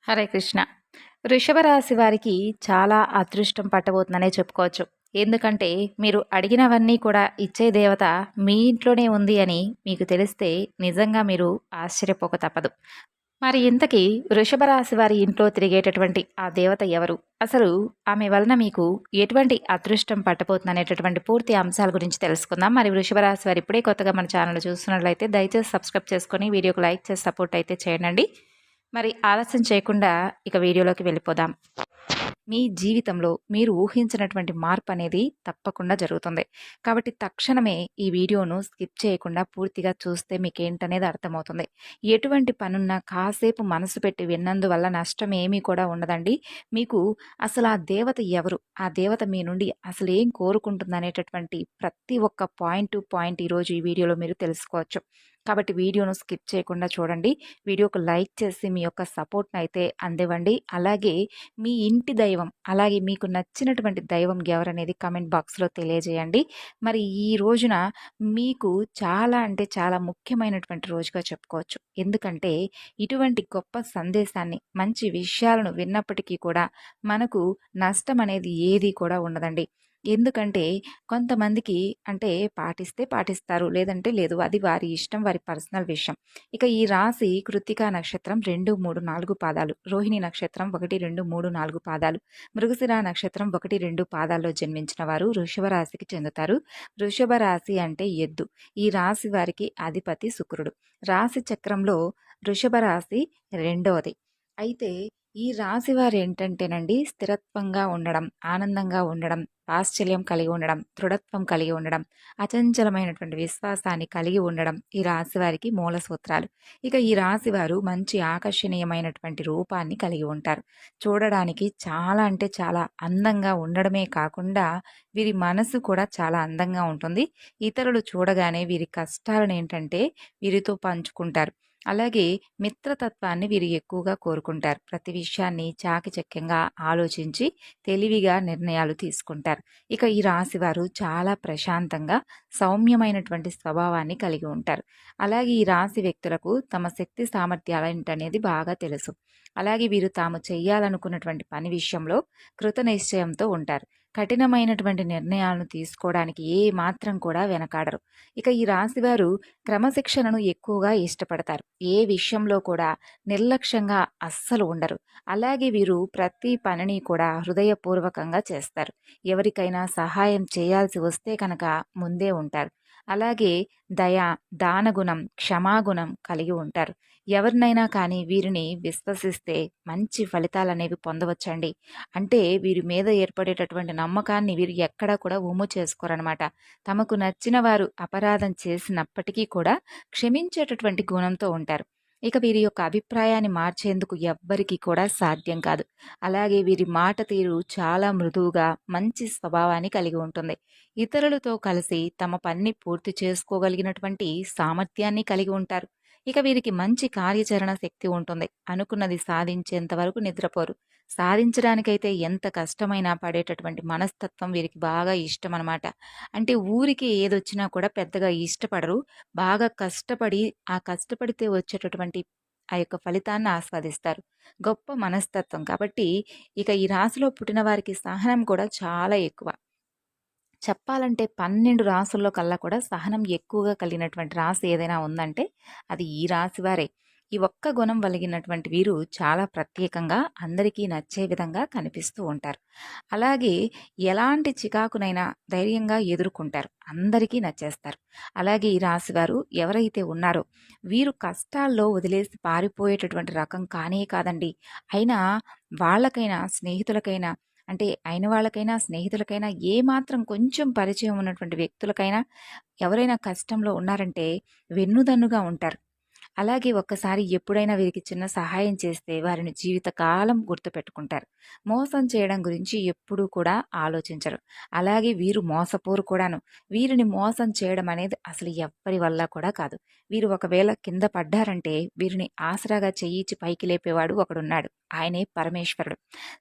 హరే కృష్ణ. వృషభ రాశి వారికి చాలా అదృష్టం పట్టబోతుందనే చెప్పుకోవచ్చు. ఎందుకంటే మీరు అడిగినవన్నీ కూడా ఇచ్చే దేవత మీ ఇంట్లోనే ఉంది అని మీకు తెలిస్తే నిజంగా మీరు ఆశ్చర్యపోక తప్పదు. మరి ఇంతకీ వృషభ రాశి వారి ఇంట్లో తిరిగేటటువంటి ఆ దేవత ఎవరు? అసలు ఆమె వలన మీకు ఎటువంటి అదృష్టం పట్టబోతుందనేటటువంటి పూర్తి అంశాల గురించి తెలుసుకుందాం. మరి వృషభ రాశి వారు ఇప్పుడే కొత్తగా మన ఛానల్ చూస్తున్నట్లయితే దయచేసి సబ్స్క్రైబ్ చేసుకొని వీడియోకి లైక్ చేసి సపోర్ట్ అయితే చేయండి. మరి ఆలస్యం చేయకుండా ఇక వీడియోలోకి వెళ్ళిపోదాం. మీ జీవితంలో మీరు ఊహించినటువంటి మార్పు అనేది తప్పకుండా జరుగుతుంది. కాబట్టి తక్షణమే ఈ వీడియోను స్కిప్ చేయకుండా పూర్తిగా చూస్తే మీకేంటనేది అర్థమవుతుంది. ఎటువంటి పనున్నా కాసేపు మనసు పెట్టి విన్నందువల్ల నష్టం ఏమీ కూడా ఉండదండి. మీకు అసలు ఆ దేవత ఎవరు? ఆ దేవత మీ నుండి అసలు ఏం కోరుకుంటుందనేటటువంటి ప్రతి ఒక్క పాయింట్ టు పాయింట్ ఈరోజు ఈ వీడియోలో మీరు తెలుసుకోవచ్చు. కాబట్టి వీడియోను స్కిప్ చేయకుండా చూడండి. వీడియోకు లైక్ చేసి మీ యొక్క సపోర్ట్‌ని అయితే అందివ్వండి. అలాగే మీ ఇంటి దైవం, అలాగే మీకు నచ్చినటువంటి దైవం ఎవరనేది కామెంట్ బాక్స్‌లో తెలియజేయండి. మరి ఈ రోజున మీకు చాలా అంటే చాలా ముఖ్యమైనటువంటి రోజుగా చెప్పుకోవచ్చు. ఎందుకంటే ఇటువంటి గొప్ప సందేశాన్ని, మంచి విషయాలను విన్నప్పటికీ కూడా మనకు నష్టం అనేది ఏది కూడా ఉండదండి. ఎందుకంటే కొంతమందికి అంటే పాటిస్తే పాటిస్తారు. లేదంటే లేదు. అది వారి ఇష్టం. వారి పర్సనల్ విషయం. ఇక ఈ రాశి కృత్తికా నక్షత్రం 2, 3, 4 పాదాలు. రోహిణి నక్షత్రం 1, 2, 3, 4 పాదాలు. మృగశిర నక్షత్రం 1, 2 పాదాల్లో జన్మించిన వారు వృషభ రాశికి చెందుతారు. వృషభ రాశి అంటే ఎద్దు. ఈ రాశి వారికి అధిపతి శుక్రుడు. రాశి చక్రంలో వృషభ రాశి రెండవది. అయితే ఈ రాశి వారు ఏంటంటేనండి స్థిరత్వంగా ఉండడం, ఆనందంగా ఉండడం, వాత్సల్యం కలిగి ఉండడం, దృఢత్వం కలిగి ఉండడం, అచంచలమైనటువంటి విశ్వాసాన్ని కలిగి ఉండడం ఈ రాశి వారికి మూల సూత్రాలు. ఇక ఈ రాశి వారు మంచి ఆకర్షణీయమైనటువంటి రూపాన్ని కలిగి ఉంటారు. చూడడానికి చాలా అంటే చాలా అందంగా ఉండడమే కాకుండా వీరి మనసు కూడా చాలా అందంగా ఉంటుంది. ఇతరులు చూడగానే వీరి కష్టాలను ఏంటంటే వీరితో పంచుకుంటారు. అలాగే మిత్రతత్వాన్ని వీరు ఎక్కువగా కోరుకుంటారు. ప్రతి విషయాన్ని చాకచక్యంగా ఆలోచించి తెలివిగా నిర్ణయాలు తీసుకుంటారు. ఇక ఈ రాశి వారు చాలా ప్రశాంతంగా సౌమ్యమైనటువంటి స్వభావాన్ని కలిగి ఉంటారు. అలాగే ఈ రాశి వ్యక్తులకు తమ శక్తి సామర్థ్యాలు ఏంటనేది బాగా తెలుసు. అలాగే వీరు తాము చేయాలనుకున్నటువంటి పని విషయంలో కృత నిశ్చయంతో ఉంటారు. కఠినమైనటువంటి నిర్ణయాలను తీసుకోవడానికి ఏ మాత్రం కూడా వెనకాడరు. ఇక ఈ రాశివారు క్రమశిక్షణను ఎక్కువగా ఇష్టపడతారు. ఏ విషయంలో కూడా నిర్లక్ష్యంగా అస్సలు ఉండరు. అలాగే వీరు ప్రతి పనిని కూడా హృదయపూర్వకంగా చేస్తారు. ఎవరికైనా సహాయం చేయాల్సి వస్తే కనుక ముందే ఉంటారు. అలాగే దయ, దానగుణం, క్షమాగుణం కలిగి ఉంటారు. ఎవరినైనా కానీ వీరిని విశ్వసిస్తే మంచి ఫలితాలనేవి పొందవచ్చండి. అంటే వీరి మీద ఏర్పడేటటువంటి నమ్మకాన్ని వీరు ఎక్కడా కూడా ఒమ్ము చేసుకోరనమాట. తమకు నచ్చిన వారు అపరాధం చేసినప్పటికీ కూడా క్షమించేటటువంటి గుణంతో ఉంటారు. ఇక వీరి యొక్క అభిప్రాయాన్ని మార్చేందుకు ఎవ్వరికీ కూడా సాధ్యం కాదు. అలాగే వీరి మాట తీరు చాలా మృదువుగా మంచి స్వభావాన్ని కలిగి ఉంటుంది. ఇతరులతో కలిసి తమ పనిని పూర్తి చేసుకోగలిగినటువంటి సామర్థ్యాన్ని కలిగి ఉంటారు. ఇక వీరికి మంచి కార్యాచరణ శక్తి ఉంటుంది. అనుకున్నది సాధించేంత వరకు నిద్రపోరు. సాధించడానికైతే ఎంత కష్టమైనా పడేటటువంటి మనస్తత్వం వీరికి బాగా ఇష్టం అనమాట. అంటే ఊరికి ఏదొచ్చినా కూడా పెద్దగా ఇష్టపడరు. బాగా కష్టపడి ఆ కష్టపడితే వచ్చేటటువంటి ఆ యొక్క ఫలితాన్ని ఆస్వాదిస్తారు. గొప్ప మనస్తత్వం కాబట్టి ఇక ఈ రాశిలో పుట్టిన వారికి సహనం కూడా చాలా ఎక్కువ. చెప్పాలంటే 12 రాసుల్లో కల్లా కూడా సహనం ఎక్కువగా కలిగినటువంటి రాశి ఏదైనా ఉందంటే అది ఈ రాశి వారే. ఈ ఒక్క గుణం కలిగినటువంటి వీరు చాలా ప్రత్యేకంగా అందరికీ నచ్చే విధంగా కనిపిస్తూ ఉంటారు. అలాగే ఎలాంటి చికాకునైనా ధైర్యంగా ఎదుర్కొంటారు. అందరికీ నచ్చేస్తారు. అలాగే ఈ రాశివారు ఎవరైతే ఉన్నారో వీరు కష్టాల్లో వదిలేసి పారిపోయేటటువంటి రకం కానే కాదండి. అయినా వాళ్ళకైనా స్నేహితులకైనా అంటే అయిన వాళ్ళకైనా, స్నేహితులకైనా ఏమాత్రం కొంచెం పరిచయం ఉన్నటువంటి వ్యక్తులకైనా ఎవరైనా కష్టంలో ఉన్నారంటే వెన్నుదన్నుగా ఉంటారు. అలాగే ఒక్కసారి ఎప్పుడైనా వీరికి చిన్న సహాయం చేస్తే వారిని జీవితకాలం గుర్తుపెట్టుకుంటారు. మోసం చేయడం గురించి ఎప్పుడూ కూడా ఆలోచించరు. అలాగే వీరు మోసపోరు కూడాను. వీరిని మోసం చేయడం అనేది అసలు ఎవ్వరి వల్ల కూడా కాదు. వీరు ఒకవేళ కింద పడ్డారంటే వీరిని ఆసరాగా చెయ్యిచి పైకి లేపేవాడు ఒకడున్నాడు. ఆయనే పరమేశ్వరుడు.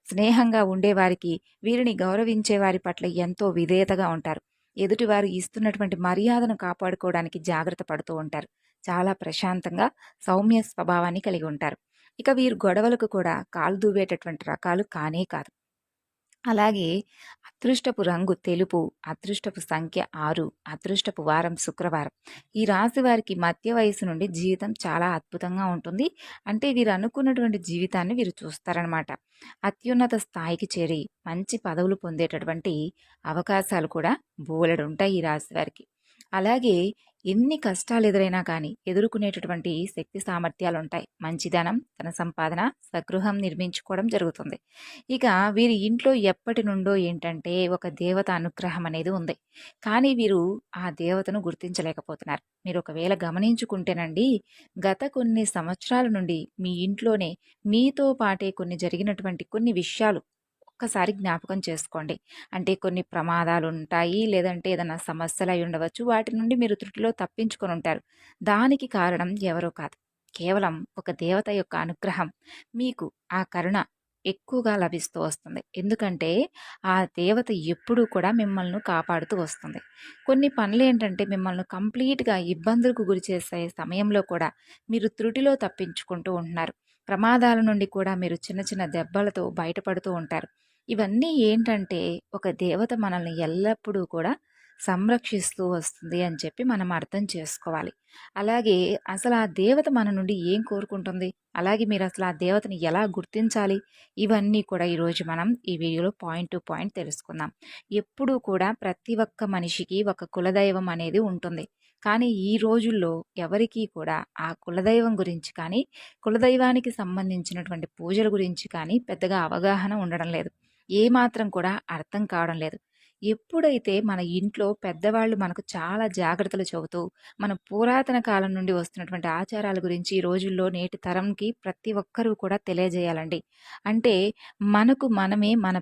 స్నేహంగా ఉండేవారికి, వీరిని గౌరవించే వారి పట్ల ఎంతో విధేయతగా ఉంటారు. ఎదుటివారు ఇస్తున్నటువంటి మర్యాదను కాపాడుకోవడానికి జాగ్రత్త పడుతూ ఉంటారు. చాలా ప్రశాంతంగా సౌమ్య స్వభావాన్ని కలిగి ఉంటారు. ఇక వీరు గొడవలకు కూడా కాలు దువ్వేటటువంటి రకాలు కానే కాదు. అలాగే అదృష్టపు రంగు తెలుపు, అదృష్టపు సంఖ్య 6, అదృష్టపు వారం శుక్రవారం. ఈ రాశి వారికి మధ్య వయసు నుండి జీవితం చాలా అద్భుతంగా ఉంటుంది. అంటే వీరు అనుకున్నటువంటి జీవితాన్ని వీరు చూస్తారనమాట. అత్యున్నత స్థాయికి చేరి మంచి పదవులు పొందేటటువంటి అవకాశాలు కూడా బోలెడుంటాయి ఈ రాశి వారికి. అలాగే ఎన్ని కష్టాలు ఎదురైనా కానీ ఎదుర్కొనేటటువంటి శక్తి సామర్థ్యాలుంటాయి. మంచి ధనం, ధన సంపాదన, స్వగృహం నిర్మించుకోవడం జరుగుతుంది. ఇక వీరి ఇంట్లో ఎప్పటి నుండో ఏంటంటే ఒక దేవత అనుగ్రహం అనేది ఉంది. కానీ వీరు ఆ దేవతను గుర్తించలేకపోతున్నారు. మీరు ఒకవేళ గమనించుకుంటేనండి, గత కొన్ని సంవత్సరాల నుండి మీ ఇంట్లోనే మీతో పాటే కొన్ని జరిగినటువంటి కొన్ని విషయాలు ఒక్కసారి జ్ఞాపకం చేసుకోండి. అంటే కొన్ని ప్రమాదాలుంటాయి, లేదంటే ఏదైనా సమస్యలై ఉండవచ్చు. వాటి నుండి మీరు త్రుటిలో తప్పించుకొని ఉంటారు. దానికి కారణం ఎవరో కాదు. కేవలం ఒక దేవత యొక్క అనుగ్రహం. మీకు ఆ కరుణ ఎక్కువగా లభిస్తూ వస్తుంది. ఎందుకంటే ఆ దేవత ఎప్పుడూ కూడా మిమ్మల్ని కాపాడుతూ వస్తుంది. కొన్ని పనులేంటంటే మిమ్మల్ని కంప్లీట్‌గా ఇబ్బందులకు గురి చేసే సమయంలో కూడా మీరు త్రుటిలో తప్పించుకుంటూ ఉంటున్నారు. ప్రమాదాల నుండి కూడా మీరు చిన్న చిన్న దెబ్బలతో బయటపడుతూ ఉంటారు. ఇవన్నీ ఏంటంటే ఒక దేవత మనల్ని ఎల్లప్పుడూ కూడా సంరక్షిస్తూ వస్తుంది అని చెప్పి మనం అర్థం చేసుకోవాలి. అలాగే అసలు ఆ దేవత మన నుండి ఏం కోరుకుంటుంది? అలాగే మీరు అసలు ఆ దేవతని ఎలా గుర్తించాలి? ఇవన్నీ కూడా ఈరోజు మనం ఈ వీడియోలో పాయింట్ టు పాయింట్ తెలుసుకుందాం. ఎప్పుడూ కూడా ప్రతి ఒక్క మనిషికి ఒక కులదైవం అనేది ఉంటుంది. కానీ ఈ రోజుల్లో ఎవరికీ కూడా ఆ కులదైవం గురించి కానీ, కులదైవానికి సంబంధించినటువంటి పూజల గురించి కానీ పెద్దగా అవగాహన ఉండడం లేదు. ఏమాత్రం కూడా అర్థం కావడం లేదు. ఎప్పుడైతే మన ఇంట్లో పెద్దవాళ్ళు మనకు చాలా జాగ్రత్తలు చెబుతూ, మన పురాతన కాలం నుండి వస్తున్నటువంటి ఆచారాల గురించి ఈ రోజుల్లో నేటి తరంకి ప్రతి ఒక్కరూ కూడా తెలియజేయాలండి. అంటే మనకు మనమే మన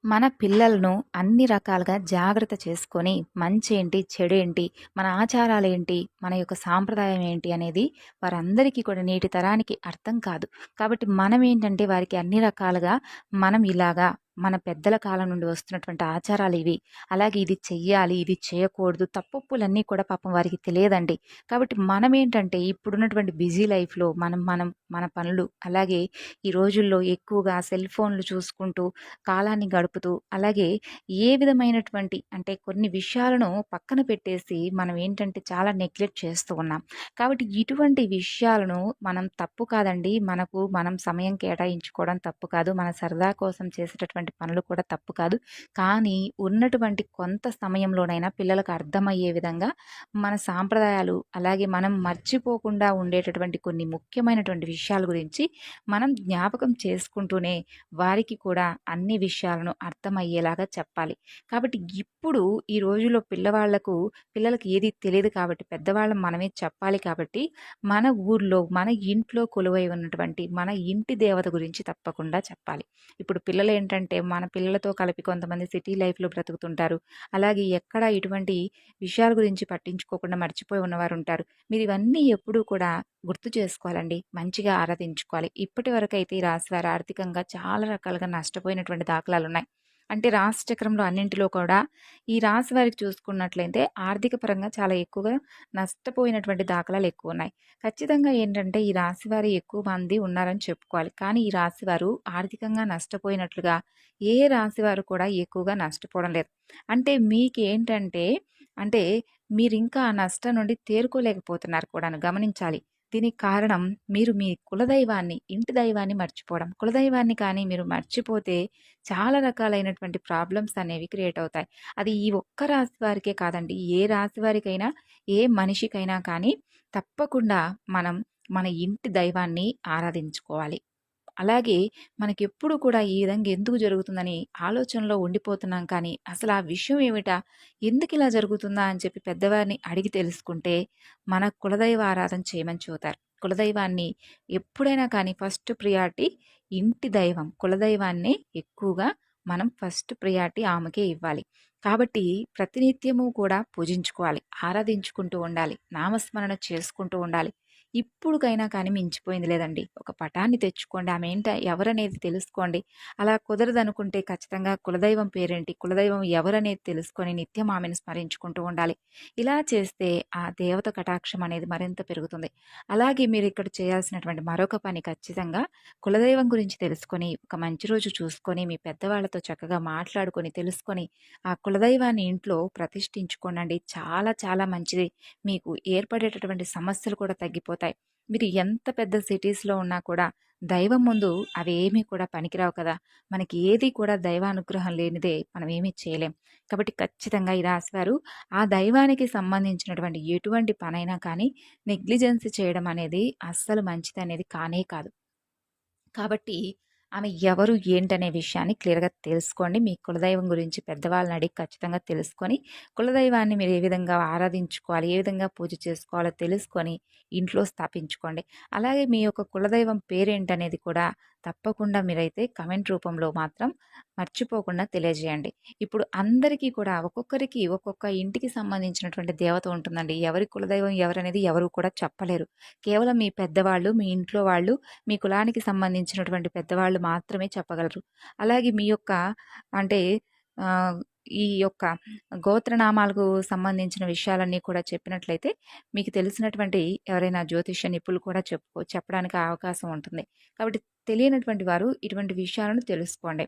మన పిల్లలను అన్ని రకాలుగా జాగ్రత్త చేసుకొని మంచేంటి, చెడేంటి, మన ఆచారాలేంటి, మన యొక్క సాంప్రదాయం ఏంటి అనేది వారందరికీ కూడా నేటి తరానికి అర్థం కాదు. కాబట్టి మనం ఏంటంటే వారికి అన్ని రకాలుగా మనం ఇలాగా మన పెద్దల కాలం నుండి వస్తున్నటువంటి ఆచారాలు ఇవి. అలాగే ఇది చెయ్యాలి, ఇది చేయకూడదు, తప్పొప్పులన్నీ కూడా పాపం వారికి తెలియదండి. కాబట్టి మనం ఏంటంటే ఇప్పుడున్నటువంటి బిజీ లైఫ్‌లో మనం మనం మన పనులు అలాగే ఈ రోజుల్లో ఎక్కువగా సెల్ ఫోన్‌లు చూసుకుంటూ కాలాన్ని గడుపుతూ అలాగే ఏ విధమైనటువంటి అంటే కొన్ని విషయాలను పక్కన పెట్టేసి మనం ఏంటంటే చాలా నెగ్లెక్ట్ చేస్తూ ఉన్నాం. కాబట్టి ఇటువంటి విషయాలను మనం తప్పు కాదండి. మనకు మనం సమయం కేటాయించుకోవడం తప్పు కాదు. మన సరదా కోసం చేసేటటువంటి పనులు కూడా తప్పు కాదు. కానీ ఉన్నటువంటి కొంత సమయంలోనైనా పిల్లలకు అర్థమయ్యే విధంగా మన సాంప్రదాయాలు అలాగే మనం మర్చిపోకుండా ఉండేటటువంటి కొన్ని ముఖ్యమైనటువంటి విషయాల గురించి మనం జ్ఞాపకం చేసుకుంటూనే వారికి కూడా అన్ని విషయాలను అర్థమయ్యేలాగా చెప్పాలి. కాబట్టి ఇప్పుడు ఈ రోజుల్లో పిల్లలకి ఏది తెలియదు కాబట్టి పెద్దవాళ్ళం మనమే చెప్పాలి కాబట్టి మన ఊర్లో, మన ఇంట్లో కొలువై ఉన్నటువంటి మన ఇంటి దేవత గురించి తప్పకుండా చెప్పాలి. ఇప్పుడు పిల్లలేంటంటే మన పిల్లలతో కలిపి కొంతమంది సిటీ లైఫ్‌లో బ్రతుకుతుంటారు. అలాగే ఎక్కడ ఇటువంటి విషయాల గురించి పట్టించుకోకుండా మర్చిపోయి ఉన్నవారుంటారు. మీరు ఇవన్నీ ఎప్పుడూ కూడా గుర్తు చేసుకోవాలండి. మంచిగా ఆరాధించుకోవాలి. ఇప్పటివరకైతే ఈ రాశివారు ఆర్థికంగా చాలా రకాలుగా నష్టపోయినటువంటి దాఖలాలున్నాయి. అంటే రాశి చక్రంలో అన్నింటిలో కూడా ఈ రాశి వారికి చూసుకున్నట్లయితే ఆర్థిక పరంగా చాలా ఎక్కువగా నష్టపోయినటువంటి దాఖలాలు ఎక్కువున్నాయి. ఖచ్చితంగా ఏంటంటే ఈ రాశి వారు ఎక్కువ మంది ఉన్నారని చెప్పుకోవాలి. కానీ ఈ రాశి వారు ఆర్థికంగా నష్టపోయినట్లుగా ఏ రాశి వారు కూడా ఎక్కువగా నష్టపోవడం లేదు. అంటే మీకేంటంటే అంటే మీరింకా ఆ నష్టం నుండి తేరుకోలేకపోతున్నారు కూడాను గమనించాలి. దీనికి కారణం మీరు మీ కులదైవాన్ని, ఇంటి దైవాన్ని మర్చిపోవడం. కులదైవాన్ని కానీ మీరు మర్చిపోతే చాలా రకాలైనటువంటి ప్రాబ్లమ్స్ అనేవి క్రియేట్ అవుతాయి. అది ఈ ఒక్క రాశి వారికే కాదండి. ఏ రాశి వారికైనా, ఏ మనిషికైనా కానీ తప్పకుండా మనం మన ఇంటి దైవాన్ని ఆరాధించుకోవాలి. అలాగే మనకెప్పుడు కూడా ఈ విధంగా ఎందుకు జరుగుతుందని ఆలోచనలో ఉండిపోతున్నాం కానీ అసలు ఆ విషయం ఏమిటా? ఎందుకిలా జరుగుతుందా? అని చెప్పి పెద్దవారిని అడిగి తెలుసుకుంటే మన కులదైవ ఆరాధన చేయమని చెబుతారు. కులదైవాన్ని ఎప్పుడైనా కానీ ఫస్ట్ ప్రియారిటీ ఇంటి దైవం, కులదైవాన్నే ఎక్కువగా మనం ఫస్ట్ ప్రియారిటీ ఆమెకే ఇవ్వాలి. కాబట్టి ప్రతినిత్యము కూడా పూజించుకోవాలి, ఆరాధించుకుంటూ ఉండాలి, నామస్మరణ చేసుకుంటూ ఉండాలి. ఇప్పుడుకైనా కానీ మించిపోయింది లేదండి. ఒక పటాన్ని తెచ్చుకోండి. ఆమె ఎవరనేది తెలుసుకోండి. అలా కుదరదనుకుంటే ఖచ్చితంగా కులదైవం పేరేంటి, కులదైవం ఎవరనేది తెలుసుకొని నిత్యం ఆమెను స్మరించుకుంటూ ఉండాలి. ఇలా చేస్తే ఆ దేవత కటాక్షం అనేది మరింత పెరుగుతుంది. అలాగే మీరిక్కడ చేయాల్సినటువంటి మరొక పని ఖచ్చితంగా కులదైవం గురించి తెలుసుకొని, ఒక మంచి రోజు చూసుకొని, మీ పెద్దవాళ్ళతో చక్కగా మాట్లాడుకొని, తెలుసుకొని, ఆ కులదైవాన్ని ఇంట్లో ప్రతిష్ఠించుకోనండి. చాలా చాలా మంచిది. మీకు ఏర్పడేటటువంటి సమస్యలు కూడా తగ్గిపోతాయి. మీరు ఎంత పెద్ద సిటీస్‌లో ఉన్నా కూడా దైవం ముందు అవేమీ కూడా పనికిరావు కదా! మనకి ఏది కూడా దైవానుగ్రహం లేనిదే మనం ఏమీ చేయలేం. కాబట్టి ఖచ్చితంగా ఈ రాశివారు ఆ దైవానికి సంబంధించినటువంటి ఎటువంటి పనైనా కానీ నెగ్లిజెన్స్ చేయడం అనేది అస్సలు మంచిదనేది కానే కాదు. కాబట్టి ఆమె ఎవరు ఏంటనే విషయాన్ని క్లియర్‌గా తెలుసుకోండి. మీ కులదైవం గురించి పెద్దవాళ్ళని అడిగి ఖచ్చితంగా తెలుసుకొని, కులదైవాన్ని మీరు ఏ విధంగా ఆరాధించుకోవాలి, ఏ విధంగా పూజ చేసుకోవాలో తెలుసుకొని ఇంట్లో స్థాపించుకోండి. అలాగే మీ యొక్క కులదైవం పేరేంటనేది కూడా తప్పకుండా మీరైతే కామెంట్ రూపంలో మాత్రం మర్చిపోకుండా తెలియజేయండి. ఇప్పుడు అందరికీ కూడా ఒక్కొక్కరికి ఒక్కొక్క ఇంటికి సంబంధించినటువంటి దేవత ఉంటుందండి. ఎవరి కులదైవం ఎవరనేది ఎవరు కూడా చెప్పలేరు. కేవలం మీ పెద్దవాళ్ళు, మీ ఇంట్లో వాళ్ళు, మీ కులానికి సంబంధించినటువంటి పెద్దవాళ్ళు మాత్రమే చెప్పగలరు. అలాగే మీ యొక్క అంటే ఆహ్, ఈ యొక్క గోత్రనామాలకు సంబంధించిన విషయాలన్నీ కూడా చెప్పినట్లయితే మీకు తెలిసినటువంటి ఎవరైనా జ్యోతిష్య నిపుణులు కూడా చెప్పడానికి అవకాశం ఉంటుంది. కాబట్టి తెలియనటువంటి వారు ఇటువంటి విషయాలను తెలుసుకోండి.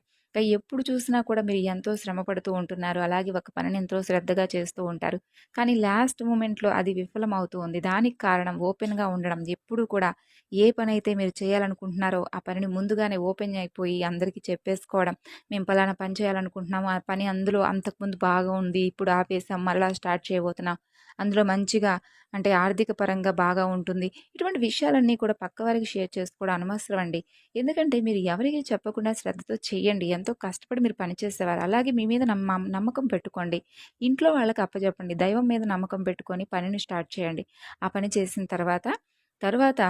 ఎప్పుడు చూసినా కూడా మీరు ఎంతో శ్రమ పడుతూ ఉంటున్నారు. అలాగే ఒక పనిని ఎంతో శ్రద్ధగా చేస్తూ ఉంటారు. కానీ లాస్ట్ మూమెంట్‌లో అది విఫలమవుతూ ఉంది. దానికి కారణం ఓపెన్‌గా ఉండడం. ఎప్పుడూ కూడా ఏ పనైతే మీరు చేయాలనుకుంటున్నారో ఆ పనిని ముందుగానే ఓపెన్ అయిపోయి అందరికీ చెప్పేసుకోవడం. మేము పలానా పని చేయాలనుకుంటున్నాము. ఆ పని అందులో అంతకుముందు బాగా ఉంది. ఇప్పుడు ఆపేసాం. మరలా స్టార్ట్ చేయబోతున్నాం. అందులో మంచిగా అంటే ఆర్థిక పరంగా బాగా ఉంటుంది. ఇటువంటి విషయాలన్నీ కూడా పక్కవారికి షేర్ చేసుకోవడం అనవసరం అండి. ఎందుకంటే మీరు ఎవరికీ చెప్పకుండా శ్రద్ధతో చేయండి. ఎంతో కష్టపడి మీరు పని చేసేవారు. అలాగే మీ మీద నమ్మకం పెట్టుకోండి. ఇంట్లో వాళ్ళకి అప్పజెప్పండి. దైవం మీద నమ్మకం పెట్టుకొని పనిని స్టార్ట్ చేయండి. ఆ పని చేసిన తర్వాత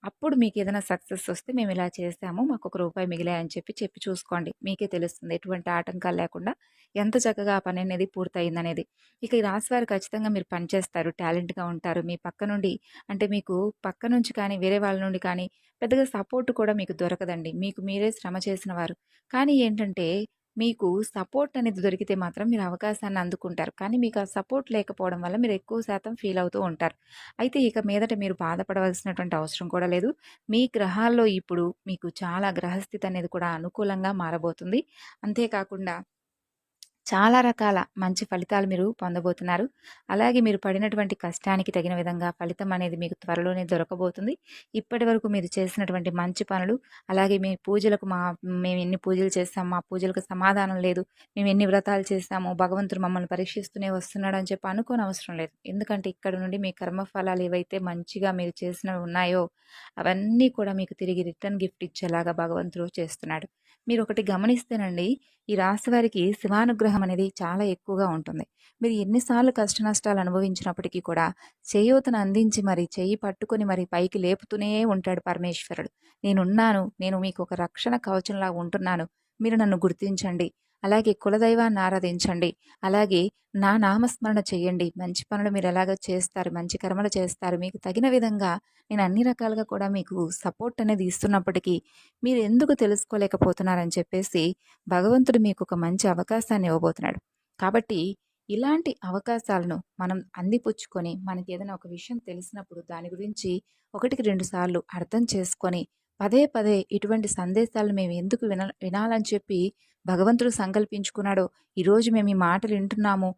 అప్పుడు మీకేదైనా సక్సెస్ వస్తే మేమిలా చేసాము. మాకొక రూపాయి మిగిలాయని చెప్పి చూసుకోండి. మీకే తెలుస్తుంది. ఎటువంటి ఆటంకాలు లేకుండా ఎంత చక్కగా ఆ పననేది పూర్తయిందనేది. ఇక ఈ రాశివారు ఖచ్చితంగా మీరు పని చేస్తారు. టాలెంట్‌గా ఉంటారు. మీ పక్క నుండి అంటే మీకు పక్క నుంచి కానీ, వేరే వాళ్ళ నుండి కానీ పెద్దగా సపోర్ట్ కూడా మీకు దొరకదండి. మీకు మీరే శ్రమ చేసిన వారు. కానీ ఏంటంటే మీకు సపోర్ట్ అనేది దొరికితే మాత్రం మీరు అవకాశాన్ని అందుకుంటారు. కానీ మీకు ఆ సపోర్ట్ లేకపోవడం వల్ల మీరు ఎక్కువ శాతం ఫీల్ అవుతూ ఉంటారు. అయితే ఇక మీదట మీరు బాధపడవలసినటువంటి అవసరం కూడా లేదు. మీ గ్రహాల్లో ఇప్పుడు మీకు చాలా గ్రహస్థితి అనేది కూడా అనుకూలంగా మారబోతుంది. అంతేకాకుండా చాలా రకాల మంచి ఫలితాలు మీరు పొందబోతున్నారు. అలాగే మీరు పడినటువంటి కష్టానికి తగిన విధంగా ఫలితం అనేది మీకు త్వరలోనే దొరకబోతుంది. ఇప్పటివరకు మీరు చేసినటువంటి మంచి పనులు, అలాగే మీ పూజలకు మేము ఎన్ని పూజలు చేశాం, మా పూజలకు సమాధానం లేదు, మేము ఎన్ని వ్రతాలు చేశాము, భగవంతుడు మమ్మల్ని పరీక్షిస్తూనే వస్తున్నాడు అని చెప్పి అనుకోనవసరం లేదు. ఎందుకంటే ఇక్కడ నుండి మీ కర్మఫలాలు ఏవైతే మంచిగా మీరు చేసినవి ఉన్నాయో అవన్నీ కూడా మీకు తిరిగి రిటర్న్ గిఫ్ట్ ఇచ్చేలాగా భగవంతుడు చేస్తున్నాడు. మీరు ఒకటి గమనిస్తేనండి, ఈ రాశి వారికి శివానుగ్రహం అనేది చాలా ఎక్కువగా ఉంటుంది. మీరు ఎన్నిసార్లు కష్ట నష్టాలు అనుభవించినప్పటికీ కూడా చేయూతను అందించి మరి చెయ్యి పట్టుకొని మరి పైకి లేపుతూనే ఉంటాడు పరమేశ్వరుడు. నేనున్నాను, నేను మీకు ఒక రక్షణ కవచంలా ఉంటున్నాను, మీరు నన్ను గుర్తించండి, అలాగే కులదైవాన్ని ఆరాధించండి, అలాగే నా నామస్మరణ చెయ్యండి, మంచి పనులు మీరు ఎలాగ చేస్తారు, మంచి కర్మలు చేస్తారు, మీకు తగిన విధంగా నేను అన్ని రకాలుగా కూడా మీకు సపోర్ట్ అనేది ఇస్తున్నప్పటికీ మీరు ఎందుకు తెలుసుకోలేకపోతున్నారని చెప్పేసి భగవంతుడు మీకు ఒక మంచి అవకాశాన్ని ఇవ్వబోతున్నాడు. కాబట్టి ఇలాంటి అవకాశాలను మనం అందిపుచ్చుకొని మనకి ఏదైనా ఒక విషయం తెలిసినప్పుడు దాని గురించి ఒకటికి రెండు సార్లు అర్థం చేసుకొని పదే పదే ఇటువంటి సందేశాలను మేము ఎందుకు వినాలని చెప్పి భగవంతుడు సంకల్పించుకున్నాడో ఈరోజు మేము ఈ మాటలు వింటున్నాము.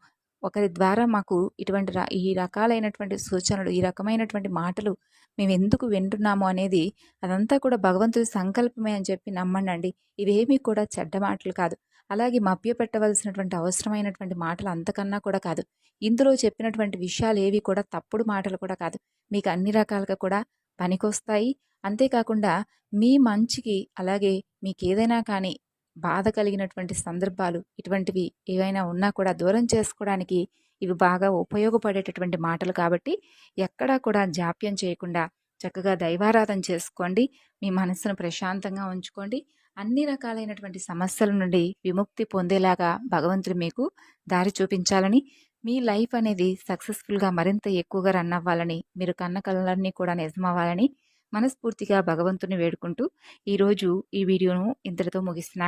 ఒకరి ద్వారా మాకు ఇటువంటి ఈ రకాలైనటువంటి సూచనలు, ఈ రకమైనటువంటి మాటలు మేము ఎందుకు వింటున్నాము అనేది అదంతా కూడా భగవంతుడి సంకల్పమే అని చెప్పి నమ్మండి. ఇవేమీ కూడా చెడ్డ మాటలు కాదు. అలాగే మభ్యపెట్టవలసినటువంటి అవసరమైనటువంటి మాటలు అంతకన్నా కూడా కాదు. ఇందులో చెప్పినటువంటి విషయాలు ఏవి కూడా తప్పుడు మాటలు కూడా కాదు. మీకు అన్ని రకాలుగా కూడా పనికొస్తాయి. అంతేకాకుండా మీ మంచికి అలాగే మీకేదైనా కానీ బాధ కలిగినటువంటి సందర్భాలు ఇటువంటివి ఏవైనా ఉన్నా కూడా దూరం చేసుకోవడానికి ఇవి బాగా ఉపయోగపడేటటువంటి మాటలు కాబట్టి ఎక్కడా కూడా జాప్యం చేయకుండా చక్కగా దైవారాధన చేసుకోండి. మీ మనసును ప్రశాంతంగా ఉంచుకోండి. అన్ని రకాలైనటువంటి సమస్యల నుండి విముక్తి పొందేలాగా భగవంతుడు మీకు దారి చూపించాలని మీ లైఫ్ అనేది సక్సెస్ఫుల్గా మరింత ఎక్కువగా రన్ అవ్వాలని, మీరు కన్న కలలన్నీ కూడా నిజమవ్వాలని మనస్ఫూర్తిగా భగవంతుని వేడుకుంటూ ఈరోజు ఈ వీడియోను ఇంతటితో ముగిస్తున్నాను.